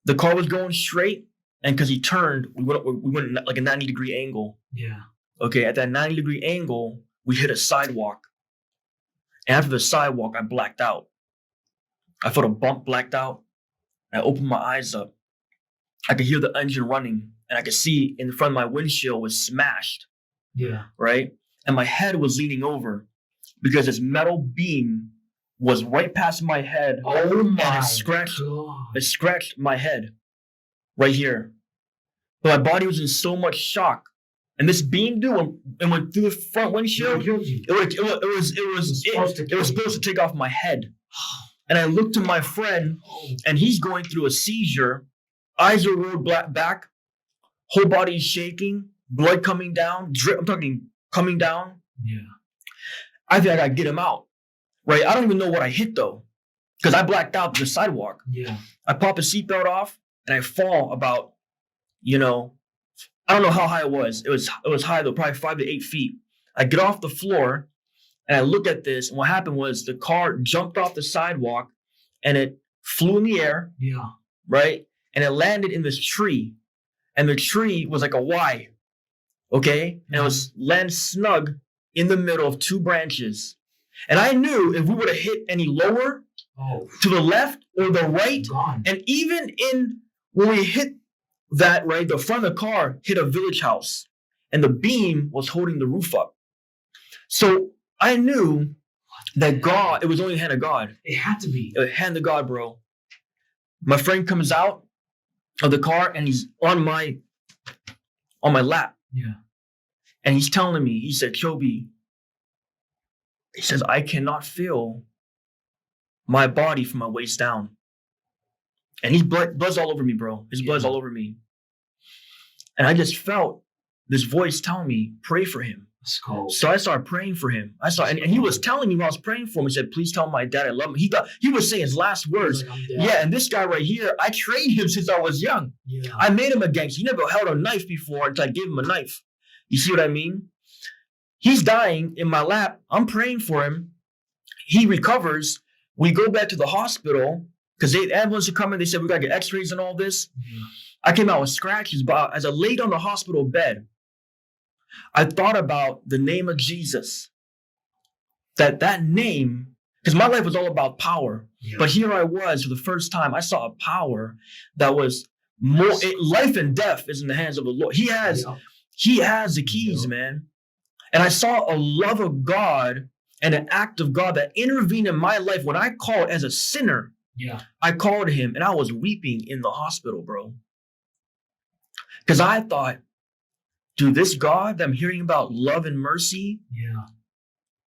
the car was going straight, and because he turned, we went like a 90-degree angle. Yeah. Okay, at that 90-degree angle, we hit a sidewalk. And after the sidewalk, I blacked out. I felt a bump, blacked out. I opened my eyes up. I could hear the engine running, and I could see in front of my windshield was smashed. Yeah. Right? And my head was leaning over because this metal beam was right past my head. Oh my and it scratched my head right here. But my body was in so much shock. And this beam, dude, and went through the front windshield. It was supposed to take off my head. And I looked to my friend, and he's going through a seizure. Eyes are rolled back. Whole body is shaking. Blood coming down. I'm talking coming down. Yeah. I think I gotta get him out. Right? I don't even know what I hit though, because I blacked out the sidewalk. Yeah. I pop a seatbelt off, and I fall about, I don't know how high it was. It was high though, probably 5 to 8 feet. I get off the floor, and I look at this, and what happened was the car jumped off the sidewalk, and it flew in the air. Yeah. Right? And it landed in this tree, and the tree was like a Y. Okay? And it was land snug in the middle of 2 branches. And I knew if we would have hit any lower, to the left or the right, gone. And even when we hit that, right, the front of the car hit a village house, and the beam was holding the roof up. So I knew that God, it was only the hand of God. It had to be. The hand of God, bro. My friend comes out of the car, and he's on my lap. Yeah. And he's telling me, he said, Choby, he says, I cannot feel my body from my waist down. And his blood's all over me, bro. His blood's all over me. And I just felt this voice telling me, pray for him. That's cool. So I started praying for him. And he was telling me while I was praying for him, he said, please tell my dad I love him. He was saying his last words. Like, yeah, and this guy right here, I trained him since I was young. Yeah. I made him a gangster. He never held a knife before until I gave him a knife. You see what I mean? He's dying in my lap. I'm praying for him. He recovers. We go back to the hospital because the ambulance are coming. They said, we got to get x-rays and all this. Yeah. I came out with scratches, but as I laid on the hospital bed, I thought about the name of Jesus. That name, because my life was all about power. Yeah. But here I was for the first time. I saw a power that was more, life and death is in the hands of the Lord. He has the keys, man. And I saw a love of God and an act of God that intervened in my life when I called as a sinner. Yeah. I called him, and I was weeping in the hospital, bro. Because I thought, dude, this God that I'm hearing about love and mercy,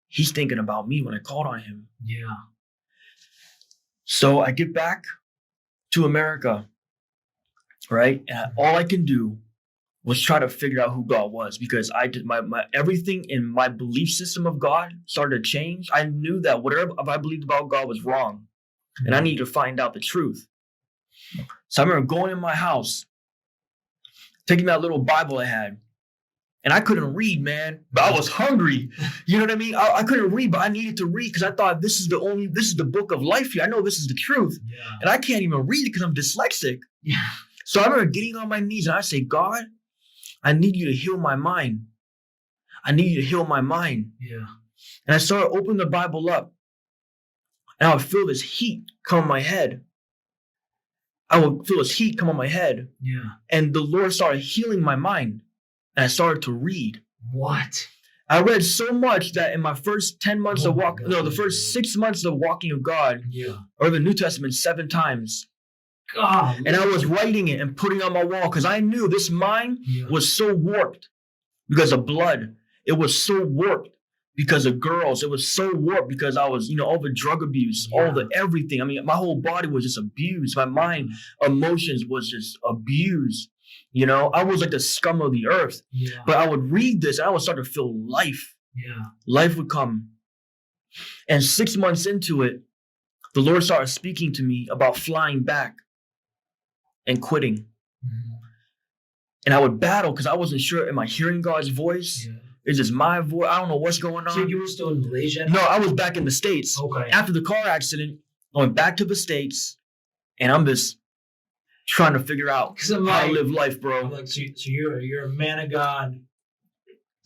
he's thinking about me when I called on him. Yeah. So I get back to America, right? And all I can do was try to figure out who God was, because I did my everything in my belief system of God started to change. I knew that whatever I believed about God was wrong, and I needed to find out the truth. So I remember going in my house, taking that little Bible I had, and I couldn't read, man, but I was hungry. You know what I mean? I couldn't read, but I needed to read because I thought this is the book of life here. I know this is the truth, and I can't even read it because I'm dyslexic. Yeah. So I remember getting on my knees and I say, God, I need you to heal my mind. I need you to heal my mind. Yeah. And I started opening the Bible up, and I would feel this heat come on my head. I would feel this heat come on my head. Yeah. And the Lord started healing my mind. And I started to read. What? I read so much that in my first 10 months the first 6 months of walking of God, or the New Testament 7 times. God. And I was writing it and putting it on my wall because I knew this mind was so warped because of blood. It was so warped because of girls. It was so warped because I was, all the drug abuse, all the everything. I mean, my whole body was just abused. My mind, emotions was just abused. I was like the scum of the earth. Yeah. But I would read this and I would start to feel life. Yeah. Life would come. And 6 months into it, the Lord started speaking to me about flying back and quitting. Mm-hmm. And I would battle because I wasn't sure, am I hearing God's voice? Yeah. Is this my voice? I don't know what's going on. So you were still in Malaysia? No, I was back in the States. Okay. After the car accident, I went back to the States, and I'm just trying to figure out how to live life, bro. Like, so you're a man of God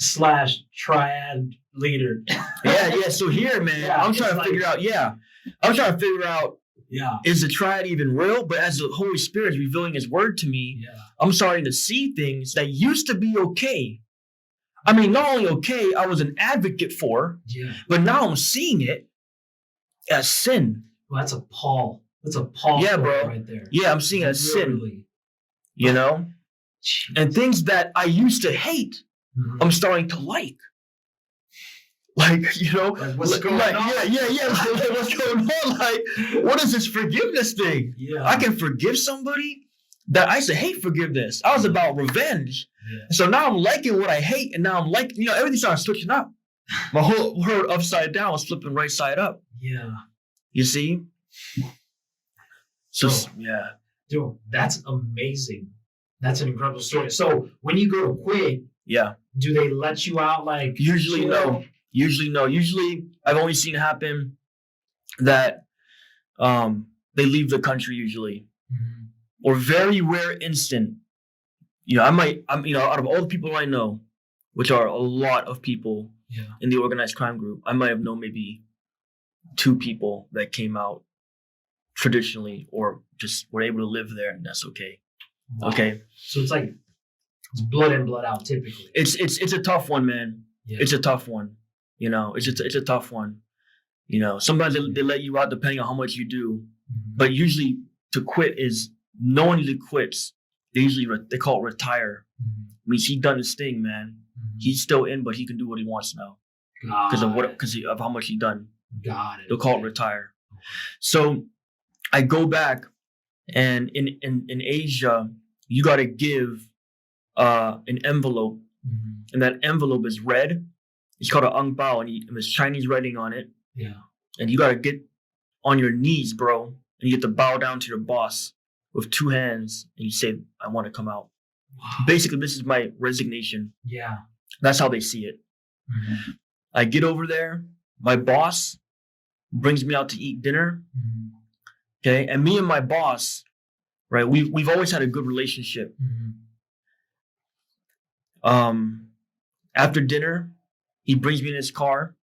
/ triad leader. Yeah. So here, man, I'm trying to figure out. I'm trying to figure out. Yeah. Is the triad even real? But as the Holy Spirit is revealing His word to me, I'm starting to see things that used to be okay. I mean, not only okay, I was an advocate for, but now I'm seeing it as sin. Well, that's a Paul. That's a Paul. Yeah, bro. Right there. Yeah, I'm seeing it as sin. You know, and things that I used to hate, I'm starting to like. Like, you know, like what's going on? Yeah. Like, what's going on? Like, what is this forgiveness thing? Yeah. I can forgive somebody that I used to hate forgiveness. I was about revenge. Yeah. So now I'm liking what I hate, and now I'm like, you know, everything started switching up. My whole world upside down was flipping right side up. Yeah. You see? So yeah. Dude, that's amazing. That's an incredible story. So when you go to quit, do they let you out like usually no. Usually no. Usually I've only seen it happen that they leave the country usually. Or very rare instant. You know, I'm out of all the people I know, which are a lot of people in the organized crime group, I might have known maybe 2 people that came out traditionally or just were able to live there, and that's okay. Wow. Okay. So it's like it's blood in, blood out typically. It's a tough one, man. Yeah. It's a tough one. You know, it's a tough one. You know, sometimes they let you out depending on how much you do. But usually to quit is no one usually quits. They call it retire. Means he done his thing, man. He's still in, but he can do what he wants now because of how much he done. Got it. They'll call it retire. So I go back, and in Asia, you got to give an envelope, and that envelope is red. It's called an ang bao, and there's Chinese writing on it. Yeah. And you got to get on your knees, bro, and you get to bow down to your boss with 2 hands, and you say, "I want to come out." Wow. Basically, this is my resignation. Yeah. That's how they see it. I get over there. My boss brings me out to eat dinner. Okay, and me and my boss, right? We've always had a good relationship. After dinner, he brings me in his car,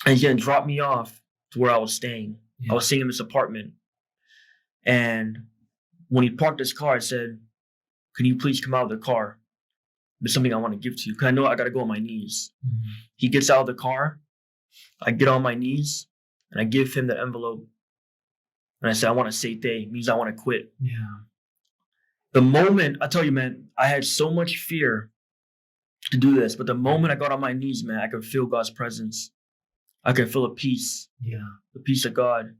and he's gonna drop me off to where I was staying. I was staying in this apartment, and when he parked his car, I said, "Can you please come out of the car? There's something I want to give to you, because I know I got to go on my knees." He gets out of the car. I get on my knees, and I give him the envelope. And I said, "I want to say day," means I want to quit. Yeah. The moment, I tell you, man, I had so much fear to do this, but the moment I got on my knees, man, I could feel God's presence. I could feel a peace. Yeah. The peace of God.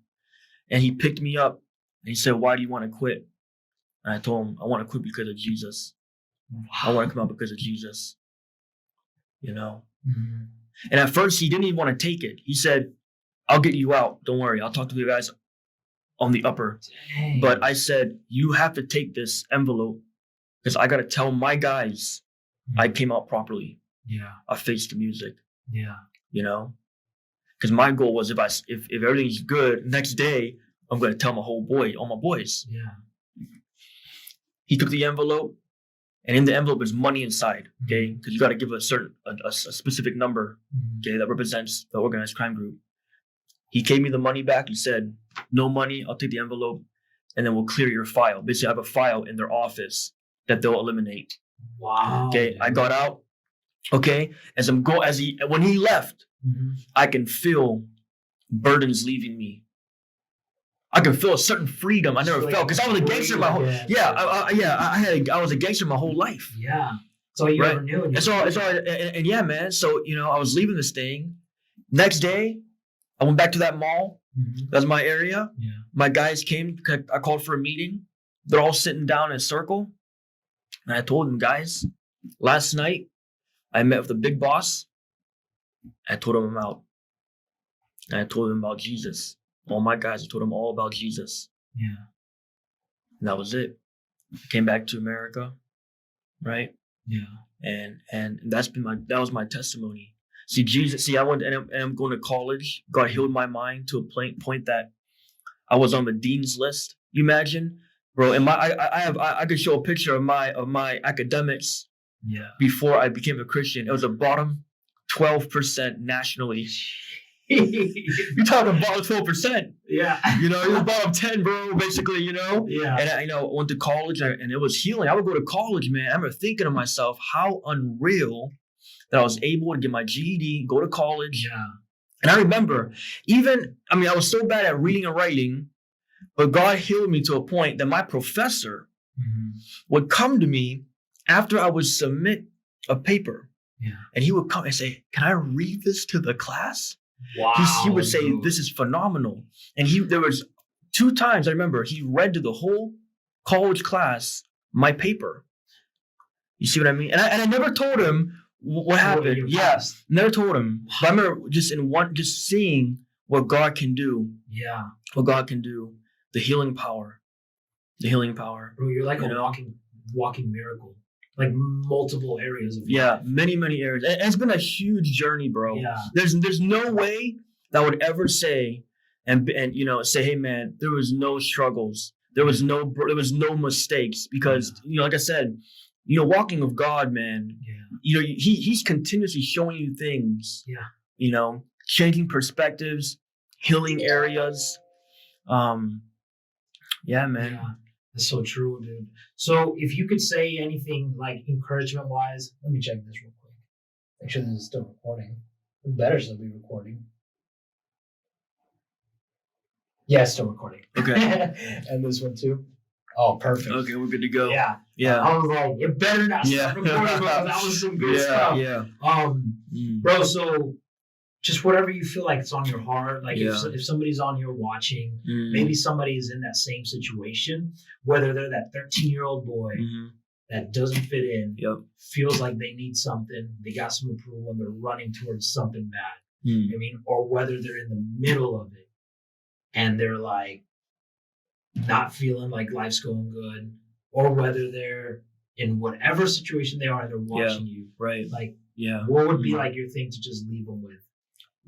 And he picked me up, and he said, "Why do you want to quit?" And I told him, "I want to quit because of Jesus. Wow. I want to come out because of Jesus." You know? And at first, he didn't even want to take it. He said, "I'll get you out. Don't worry. I'll talk to you guys on the upper." Dang. But I said, "You have to take this envelope because I got to tell my guys I came out properly. Yeah. I faced the music." Yeah. You know? Because my goal was if everything's good, next day, I'm going to tell all my boys. Yeah. He took the envelope, and in the envelope is money inside, okay? Because you got to give a specific number, okay, that represents the organized crime group. He gave me the money back. He said, "No money, I'll take the envelope, and then we'll clear your file." Basically, I have a file in their office that they'll eliminate. Wow. Okay, I got out. Okay, when he left, I can feel burdens leaving me. I can feel a certain freedom I never felt because I was a gangster my whole I was a gangster my whole life. Yeah, so you never knew. It's all, and yeah, man. So I was leaving this thing. Next day, I went back to that mall. That's my area. Yeah. My guys came. I called for a meeting. They're all sitting down in a circle, and I told them, "Guys, last night I met with the big boss. I told him I'm out, and I told him about Jesus. All my guys, I told them all about Jesus." Yeah. And that was it. I came back to America, right? And that was my testimony. See, Jesus, I went and I'm going to college. God healed my mind to a point that I was on the dean's list. You imagine, bro? And I could show a picture of my academics. Before I became a Christian, it was the bottom 12% nationally. You're talking bottom 12%. Yeah. You know, it was bottom 10, bro. Basically, you know. Yeah. And I went to college and it was healing. I would go to college, man. I remember thinking to myself, how unreal that I was able to get my GED, go to college. Yeah. And I remember I was so bad at reading and writing, but God healed me to a point that my professor would come to me after I would submit a paper. Yeah. And he would come and say, "Can I read this to the class?" Wow. He would say, "This is phenomenal." And there was 2 times I remember he read to the whole college class my paper. You see what I mean? And I never told him what happened. Yes, never told him. But I remember just seeing what God can do. Yeah. What God can do. The healing power. The healing power. Bro, you're like a walking miracle. Like multiple areas of life. Many areas. And it's been a huge journey, bro. Yeah. There's no way that I would ever say and say, hey man, there was no struggles. There was no mistakes because like I said, walking with God, man. Yeah. He's continuously showing you things. Yeah. Changing perspectives, healing areas. Yeah, man. Yeah. That's so true, dude. So if you could say anything like encouragement wise, let me check this real quick. Make sure this is still recording. It better still be recording. Yeah, it's still recording. Okay. And this one too. Oh, perfect. Okay, we're good to go. Yeah. Yeah. I was like, it better not stop recording, bro. That was some good stuff. Yeah. Bro, so just whatever you feel like it's on your heart. Like if somebody's on here watching, maybe somebody is in that same situation, whether they're that 13-year-old boy that doesn't fit in, feels like they need something, they got some approval and they're running towards something bad. I mean, or whether they're in the middle of it and they're like not feeling like life's going good, or whether they're in whatever situation they are and they're watching you. Right. Like, what would be like your thing to just leave them with?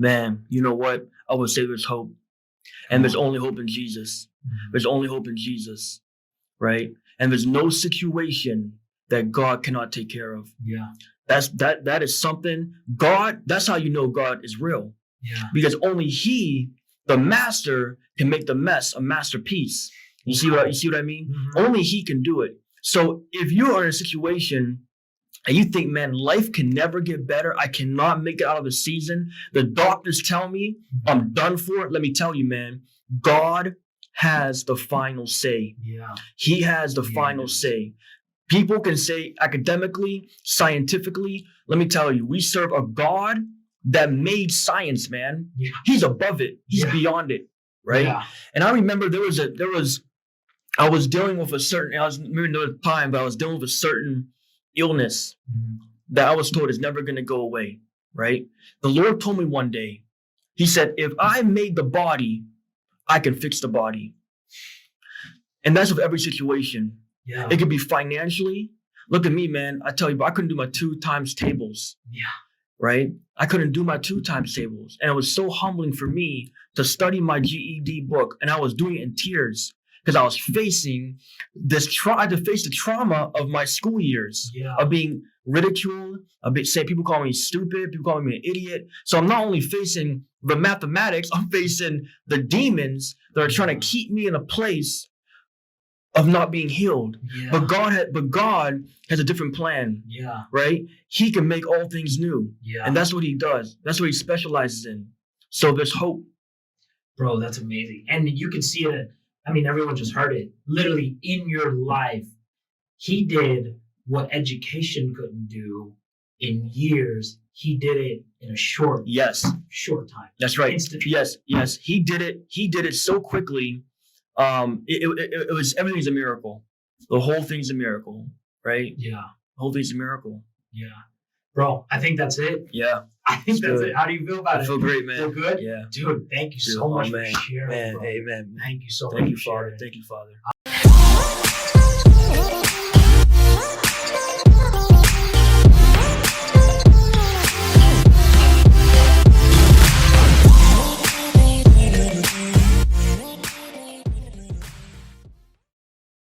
Man, you know what? I would say there's hope. And there's only hope in Jesus. There's only hope in Jesus. Right? And there's no situation that God cannot take care of. Yeah. That is something. God, that's how you know God is real. Yeah. Because only He, the master, can make the mess a masterpiece. You see what I mean? Only He can do it. So if you are in a situation and you think, man, life can never get better, I cannot make it out of the season, the doctors tell me I'm done for, let me tell you, man, God has the final say. Yeah. He has the final say. People can say academically, scientifically, let me tell you, we serve a God that made science, man. Yeah. He's above it. He's beyond it, right? Yeah. And I remember I was dealing with a certain, I was moving to the time, but I was dealing with a certain illness that I was told is never going to go away, right? The Lord told me one day, He said, if I made the body, I can fix the body. And that's with every situation. Yeah. It could be financially. Look at me, man. I tell you, I couldn't do my 2 times tables. Yeah. Right? I couldn't do my 2 times tables. And it was so humbling for me to study my GED book. And I was doing it in tears. Because I was facing I had to face the trauma of my school years, of being ridiculed, people call me stupid, people call me an idiot. So I'm not only facing the mathematics, I'm facing the demons that are trying to keep me in a place of not being healed. Yeah. But God has a different plan. Yeah. Right? He can make all things new. Yeah. And that's what He does. That's what He specializes in. So there's hope. Bro, that's amazing. And you can see it. I mean, everyone just heard it. Literally in your life, He did what education couldn't do in years. He did it in a short time. That's right. Instantly. Yes. He did it. He did it so quickly. It was, everything's a miracle. The whole thing's a miracle, right? Yeah. The whole thing's a miracle. Yeah. Bro, I think that's it. Yeah. I think that's it. How do you feel about it? I feel great, man. Feel good? Yeah. Dude, thank you so much for sharing. Man, bro. amen. Thank you so much. Thank you, Father. Thank you, Father.